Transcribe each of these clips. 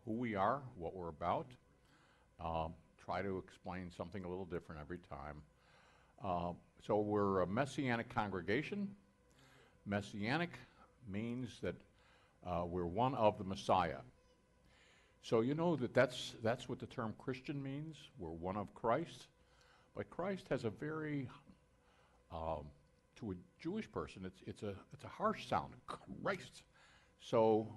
who we are, what we're about. Try to explain something a little different every time. So we're a Messianic congregation. Messianic means that we're one of the Messiah. So you know that's what the term Christian means. We're one of Christ. But Christ has a very, to a Jewish person, it's a harsh sound, Christ. So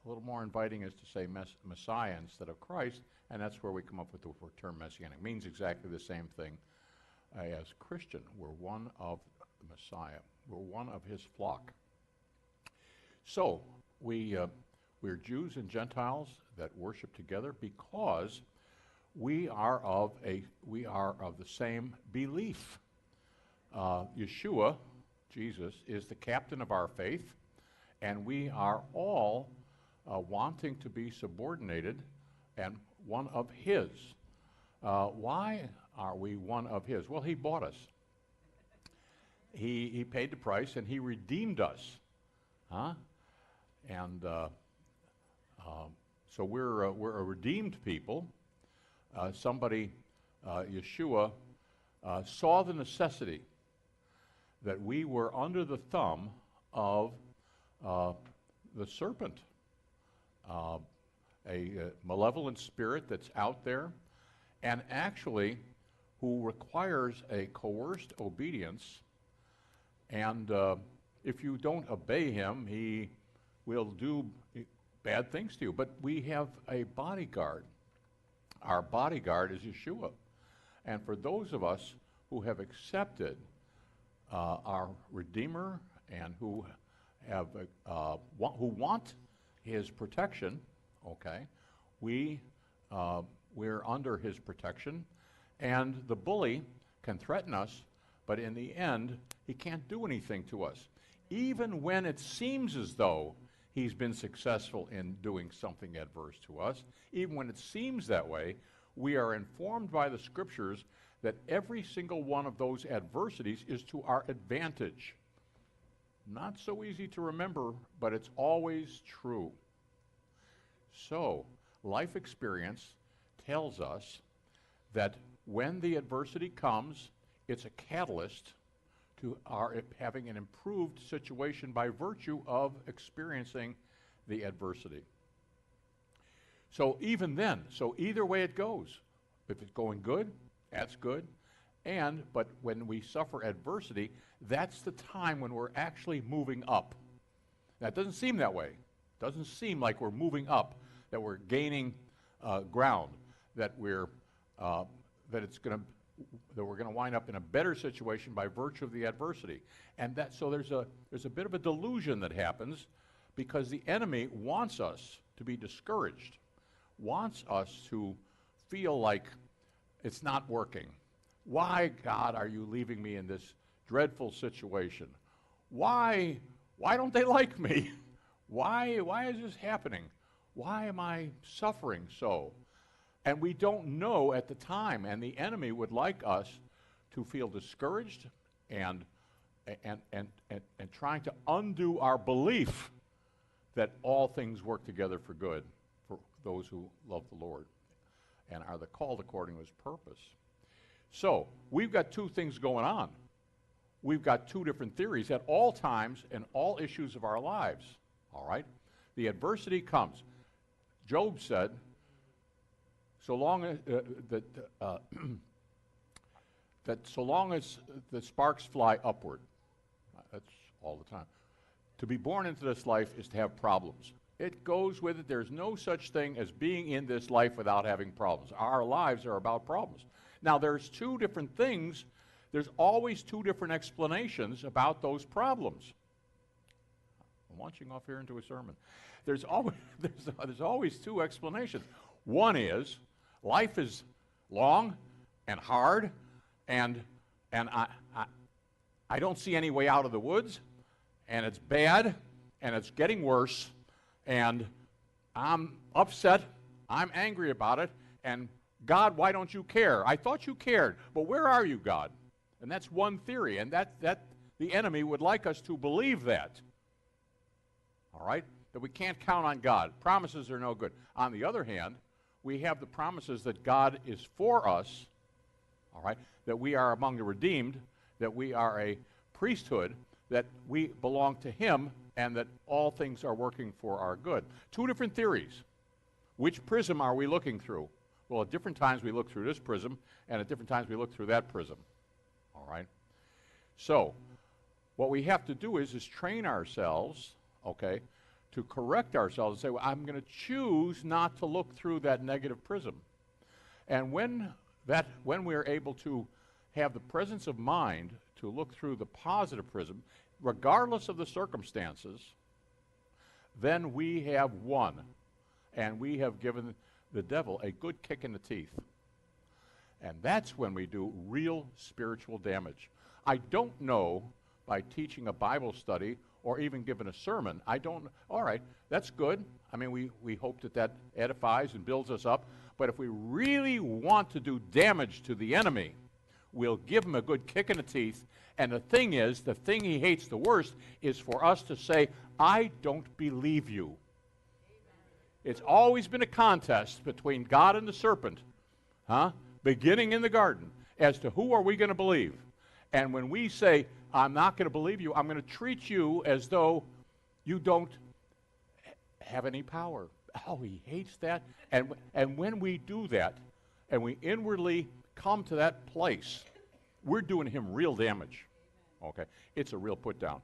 a little more inviting is to say Messiah instead of Christ, and that's where we come up with the term Messianic. It means exactly the same thing as Christian. We're one of the Messiah. We're one of his flock. So we're Jews and Gentiles that worship together because we are of the same belief. Yeshua, Jesus, is the captain of our faith, and we are all wanting to be subordinated and one of his. Why are we one of his? Well, he bought us. He paid the price, and he redeemed us. And so we're a redeemed people. Yeshua, saw the necessity that we were under the thumb of the serpent, a malevolent spirit that's out there, and actually who requires a coerced obedience. And if you don't obey him, he will do bad things to you. But we have a bodyguard. Our bodyguard is Yeshua. And for those of us who have accepted our Redeemer and who want his protection, okay, we're under his protection, and the bully can threaten us, but in the end, he can't do anything to us. Even when it seems as though he's been successful in doing something adverse to us, even when it seems that way, we are informed by the scriptures that every single one of those adversities is to our advantage. Not so easy to remember, but it's always true. So, life experience tells us that when the adversity comes, it's a catalyst to our having an improved situation by virtue of experiencing the adversity. So even then, so either way it goes, if it's going good, that's good. But when we suffer adversity, that's the time when we're actually moving up. Now, it doesn't seem that way. It doesn't seem like we're moving up, that we're gaining ground, that we're going to wind up in a better situation by virtue of the adversity. And so there's a bit of a delusion that happens because the enemy wants us to be discouraged, wants us to feel like it's not working. Why, God, are you leaving me in this dreadful situation? Why don't they like me? Why is this happening? Why am I suffering so? And we don't know at the time, and the enemy would like us to feel discouraged and trying to undo our belief that all things work together for good for those who love the Lord and are called according to his purpose. So we've got two things going on. We've got two different theories at all times and all issues of our lives. All right? The adversity comes. Job said, so long as so long as the sparks fly upward, that's all the time. To be born into this life is to have problems. It goes with it. There's no such thing as being in this life without having problems. Our lives are about problems. Now, there's two different things. There's always two different explanations about those problems. I'm launching off here into a sermon. There's always two explanations. One is life is long and hard, and I don't see any way out of the woods, and it's bad, and it's getting worse, and I'm upset, I'm angry about it, and God, why don't you care? I thought you cared, but where are you, God? And that's one theory, and that the enemy would like us to believe that. All right? that we can't count on God. Promises are no good. On the other hand, we have the promises that God is for us, all right, that we are among the redeemed, that we are a priesthood, that we belong to Him, and that all things are working for our good. Two different theories. Which prism are we looking through? Well, at different times we look through this prism, and at different times we look through that prism. All right? So, what we have to do is train ourselves, okay, to correct ourselves and say, well, I'm going to choose not to look through that negative prism. And when we're able to have the presence of mind to look through the positive prism, regardless of the circumstances, then we have won. And we have given the devil a good kick in the teeth. And that's when we do real spiritual damage. I don't know, by teaching a Bible study or even giving a sermon, all right, that's good. I mean, we hope that edifies and builds us up. But if we really want to do damage to the enemy, we'll give him a good kick in the teeth. And the thing he hates the worst is for us to say, I don't believe you. It's always been a contest between God and the serpent, beginning in the garden, as to who are we going to believe. And when we say, I'm not going to believe you, I'm going to treat you as though you don't have any power. Oh, he hates that. And when we do that, and we inwardly come to that place, we're doing him real damage. Okay? It's a real put down.